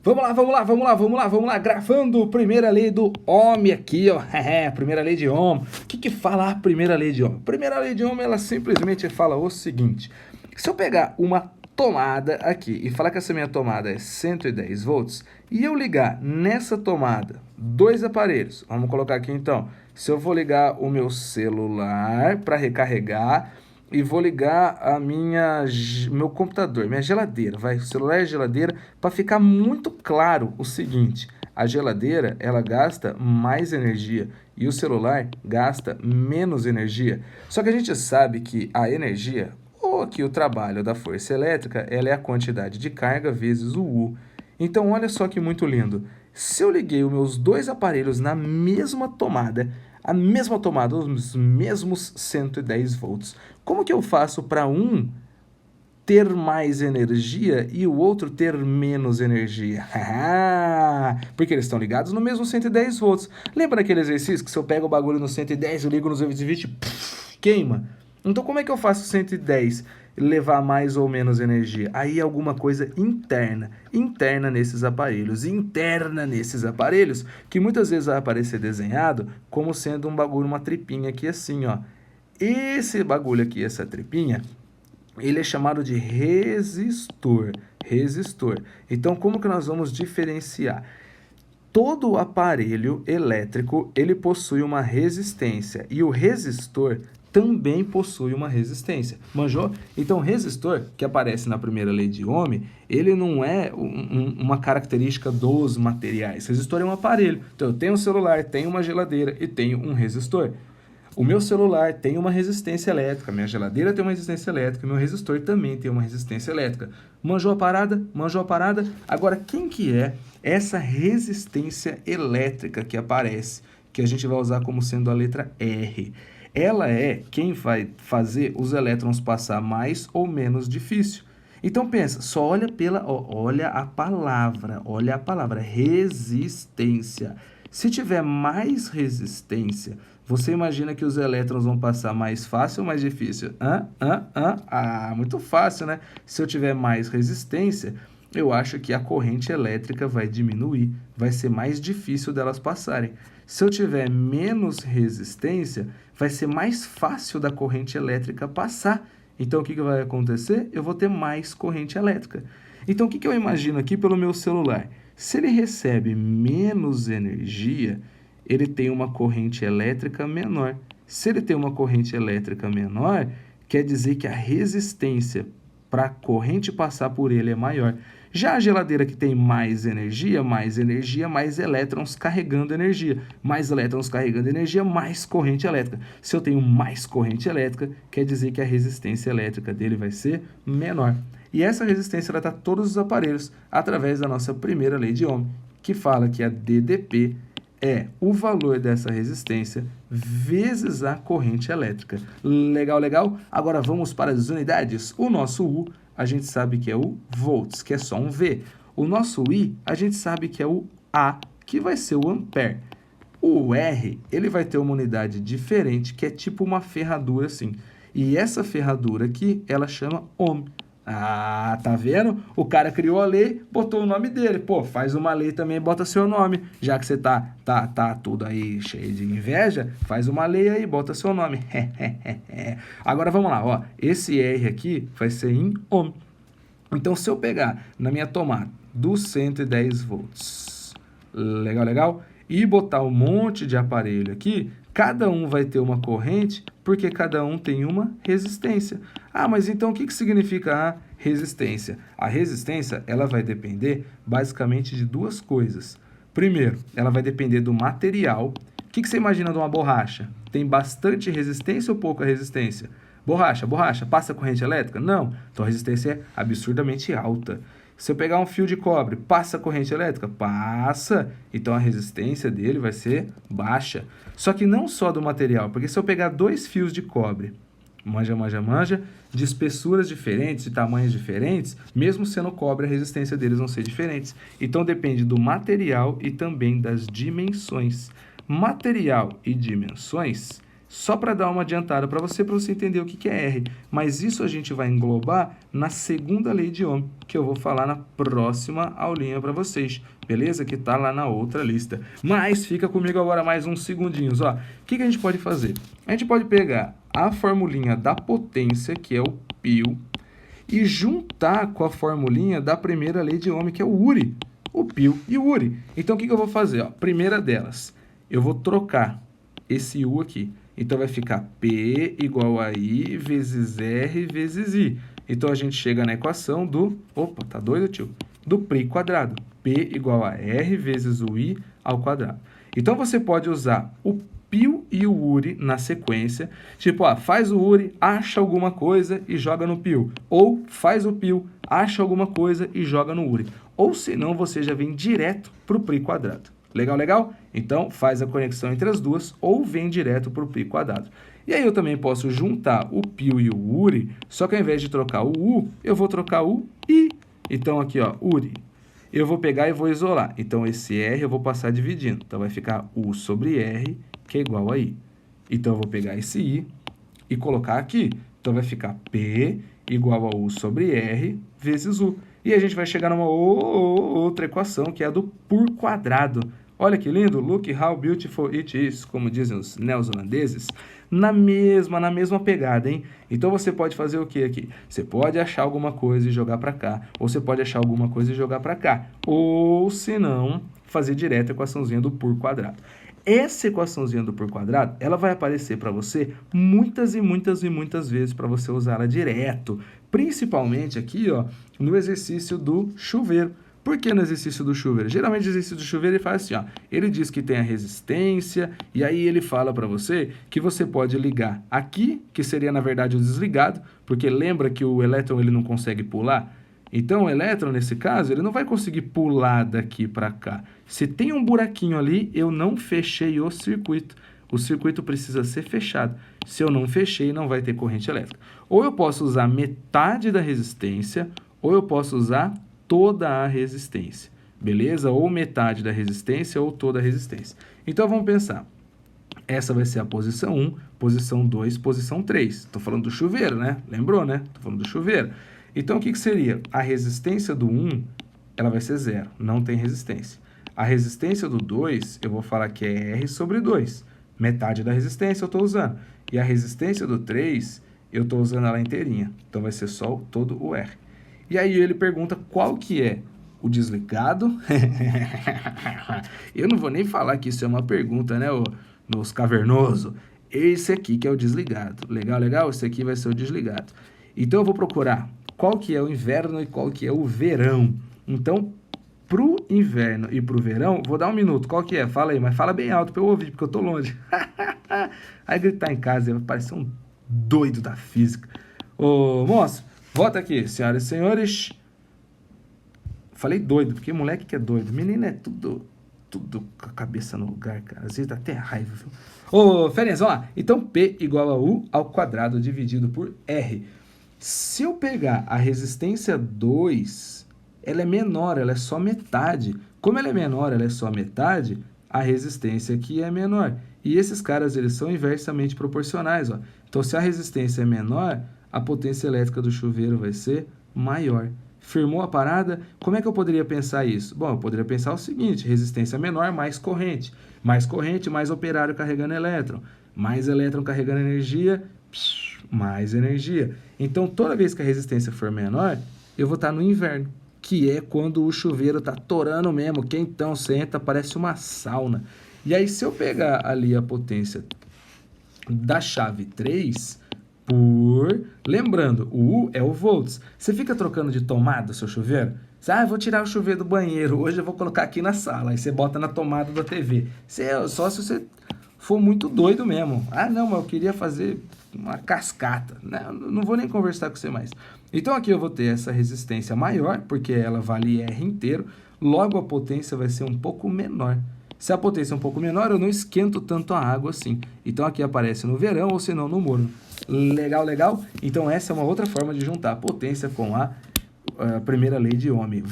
Vamos lá, gravando primeira lei do Ohm aqui, ó, primeira lei de Ohm. O que fala a primeira lei de Ohm? Primeira lei de Ohm, ela simplesmente fala o seguinte: se eu pegar uma tomada aqui e falar que essa minha tomada é 110 volts, e eu ligar nessa tomada dois aparelhos, vamos colocar aqui então, se eu vou ligar o meu celular para recarregar, e vou ligar meu computador, minha geladeira, o celular e a geladeira, para ficar muito claro o seguinte: a geladeira, ela gasta mais energia e o celular gasta menos energia. Só que a gente sabe que a energia, ou que o trabalho da força elétrica, ela é a quantidade de carga vezes o U. Então, olha só que muito lindo. Se eu liguei os meus dois aparelhos na mesma tomada, os mesmos 110 volts, como que eu faço para um ter mais energia e o outro ter menos energia? Porque eles estão ligados no mesmo 110 volts. Lembra daquele exercício que se eu pego o bagulho no 110, eu ligo no 220, queima? Então como é que eu faço 110 levar mais ou menos energia? Aí é alguma coisa interna nesses aparelhos, interna nesses aparelhos, que muitas vezes vai aparecer desenhado como sendo um bagulho, uma tripinha aqui assim, ó. Esse bagulho aqui, essa tripinha, ele é chamado de resistor. Então, como que nós vamos diferenciar? Todo aparelho elétrico, ele possui uma resistência, e o resistor também possui uma resistência. Manjou? Então, o resistor, que aparece na primeira lei de Ohm, ele não é uma característica dos materiais. Resistor é um aparelho. Então, eu tenho um celular, tenho uma geladeira e tenho um resistor. O meu celular tem uma resistência elétrica, minha geladeira tem uma resistência elétrica, meu resistor também tem uma resistência elétrica. Manjou a parada? Manjou a parada? Agora, quem que é essa resistência elétrica que aparece, que a gente vai usar como sendo a letra R? Ela é quem vai fazer os elétrons passar mais ou menos difícil. Então pensa, só olha a palavra, resistência. Se tiver mais resistência, você imagina que os elétrons vão passar mais fácil ou mais difícil? Muito fácil, né? Se eu tiver mais resistência, eu acho que a corrente elétrica vai diminuir, vai ser mais difícil delas passarem. Se eu tiver menos resistência, vai ser mais fácil da corrente elétrica passar. Então, o que vai acontecer? Eu vou ter mais corrente elétrica. Então, o que eu imagino aqui pelo meu celular? Se ele recebe menos energia, ele tem uma corrente elétrica menor. Se ele tem uma corrente elétrica menor, quer dizer que a resistência para a corrente passar por ele é maior. Já a geladeira que tem mais energia, mais elétrons carregando energia. Mais elétrons carregando energia, mais corrente elétrica. Se eu tenho mais corrente elétrica, quer dizer que a resistência elétrica dele vai ser menor. E essa resistência está em todos os aparelhos através da nossa primeira lei de Ohm, que fala que a DDP é o valor dessa resistência vezes a corrente elétrica. Legal? Agora vamos para as unidades. O nosso U, a gente sabe que é o volts, que é só um V. O nosso I, a gente sabe que é o A, que vai ser o ampere. O R, ele vai ter uma unidade diferente, que é tipo uma ferradura assim. E essa ferradura aqui, ela chama ohm. Tá vendo? O cara criou a lei, botou o nome dele. Pô, faz uma lei também, bota seu nome. Já que você tá tudo aí cheio de inveja, faz uma lei aí, bota seu nome. Agora vamos lá, ó. Esse R aqui vai ser em ohm. Então, se eu pegar na minha tomada dos 110 volts, legal? E botar um monte de aparelho aqui, cada um vai ter uma corrente, porque cada um tem uma resistência. Mas então o que significa a resistência? A resistência, ela vai depender basicamente de duas coisas. Primeiro, ela vai depender do material. O que você imagina de uma borracha? Tem bastante resistência ou pouca resistência? Borracha, passa corrente elétrica? Não. Então a resistência é absurdamente alta. Se eu pegar um fio de cobre, passa corrente elétrica? Passa. Então a resistência dele vai ser baixa. Só que não só do material, porque se eu pegar dois fios de cobre, manja, de espessuras diferentes, de tamanhos diferentes, mesmo sendo cobre, a resistência deles vão ser diferentes. Então depende do material e também das dimensões. Material e dimensões só para dar uma adiantada para você entender o que é R. Mas isso a gente vai englobar na segunda lei de Ohm, que eu vou falar na próxima aulinha para vocês, beleza? Que tá lá na outra lista. Mas fica comigo agora mais uns segundinhos, ó. O que a gente pode fazer? A gente pode pegar a formulinha da potência, que é o π, e juntar com a formulinha da primeira lei de Ohm, que é o Uri. O π e o Uri. Então, o que eu vou fazer? Ó, primeira delas, eu vou trocar esse U aqui. Então, vai ficar P igual a I vezes R vezes I. Então, a gente chega na equação do... Opa, tá doido, tio? Do π quadrado. P igual a R vezes o I ao quadrado. Então, você pode usar o π e o Uri na sequência. Tipo, faz o Uri, acha alguma coisa e joga no π. Ou faz o π, acha alguma coisa e joga no Uri. Ou senão, você já vem direto para o π quadrado. Legal, legal? Então, faz a conexão entre as duas ou vem direto para o π quadrado. E aí, eu também posso juntar o π e o Uri, só que ao invés de trocar o U, eu vou trocar o I. Então, aqui, ó, Uri. Eu vou pegar e vou isolar. Então, esse R eu vou passar dividindo. Então, vai ficar U sobre R, que é igual a I. Então, eu vou pegar esse I e colocar aqui. Então, vai ficar P igual a U sobre R vezes U. E a gente vai chegar numa outra equação, que é a do por quadrado. Olha que lindo, look how beautiful it is, como dizem os neozelandeses, na mesma pegada, hein? Então, você pode fazer o que aqui? Você pode achar alguma coisa e jogar para cá, ou você pode achar alguma coisa e jogar para cá, ou, se não, fazer direto a equaçãozinha do por quadrado. Essa equaçãozinha do por quadrado, ela vai aparecer para você muitas vezes para você usar ela direto, principalmente aqui, ó, no exercício do chuveiro. Por que no exercício do chuveiro? Geralmente, o exercício do chuveiro ele faz assim, ó. Ele diz que tem a resistência, e aí ele fala para você que você pode ligar aqui, que seria, na verdade, o desligado, porque lembra que o elétron ele não consegue pular? Então, o elétron, nesse caso, ele não vai conseguir pular daqui para cá. Se tem um buraquinho ali, eu não fechei o circuito. O circuito precisa ser fechado. Se eu não fechei, não vai ter corrente elétrica. Ou eu posso usar metade da resistência, ou eu posso usar toda a resistência, beleza? Ou metade da resistência ou toda a resistência. Então, vamos pensar. Essa vai ser a posição 1, posição 2, posição 3. Estou falando do chuveiro, né? Lembrou, né? Estou falando do chuveiro. Então, o que seria? A resistência do 1, ela vai ser 0, não tem resistência. A resistência do 2, eu vou falar que é R sobre 2. Metade da resistência eu estou usando. E a resistência do 3, eu estou usando ela inteirinha. Então, vai ser só todo o R. E aí ele pergunta qual que é o desligado. Eu não vou nem falar que isso é uma pergunta, né, nos cavernosos. Esse aqui que é o desligado. Legal, legal? Esse aqui vai ser o desligado. Então, eu vou procurar qual que é o inverno e qual que é o verão. Então, pro inverno e pro verão, vou dar um minuto. Qual que é? Fala aí, mas fala bem alto para eu ouvir, porque eu tô longe. Aí gritar em casa, vai parecer um doido da física. Ô, moço, volta aqui, senhoras e senhores. Falei doido, porque moleque que é doido. Menino é tudo com a cabeça no lugar, cara. Às vezes dá até raiva, viu? Ô, ferinhas, vamos lá. Então, P igual a U ao quadrado dividido por R. Se eu pegar a resistência 2, ela é menor, ela é só metade. Como ela é menor, ela é só metade, a resistência aqui é menor. E esses caras, eles são inversamente proporcionais, ó. Então, se a resistência é menor, a potência elétrica do chuveiro vai ser maior. Firmou a parada? Como é que eu poderia pensar isso? Bom, eu poderia pensar o seguinte, resistência menor, mais corrente. Mais corrente, mais operário carregando elétron. Mais elétron carregando energia, mais energia. Então, toda vez que a resistência for menor, eu vou estar no inverno, que é quando o chuveiro está torando mesmo, quentão, senta, parece uma sauna. E aí, se eu pegar ali a potência da chave 3... Lembrando, o U é o volts. Você fica trocando de tomada o seu chuveiro? Eu vou tirar o chuveiro do banheiro, hoje eu vou colocar aqui na sala. Aí você bota na tomada da TV. Só se você for muito doido mesmo. Não, mas eu queria fazer uma cascata. Não vou nem conversar com você mais. Então aqui eu vou ter essa resistência maior, porque ela vale R inteiro. Logo a potência vai ser um pouco menor. Se a potência é um pouco menor, eu não esquento tanto a água assim. Então aqui aparece no verão ou se não no morno. Legal, legal? Então essa é uma outra forma de juntar a potência com a primeira lei de Ohm.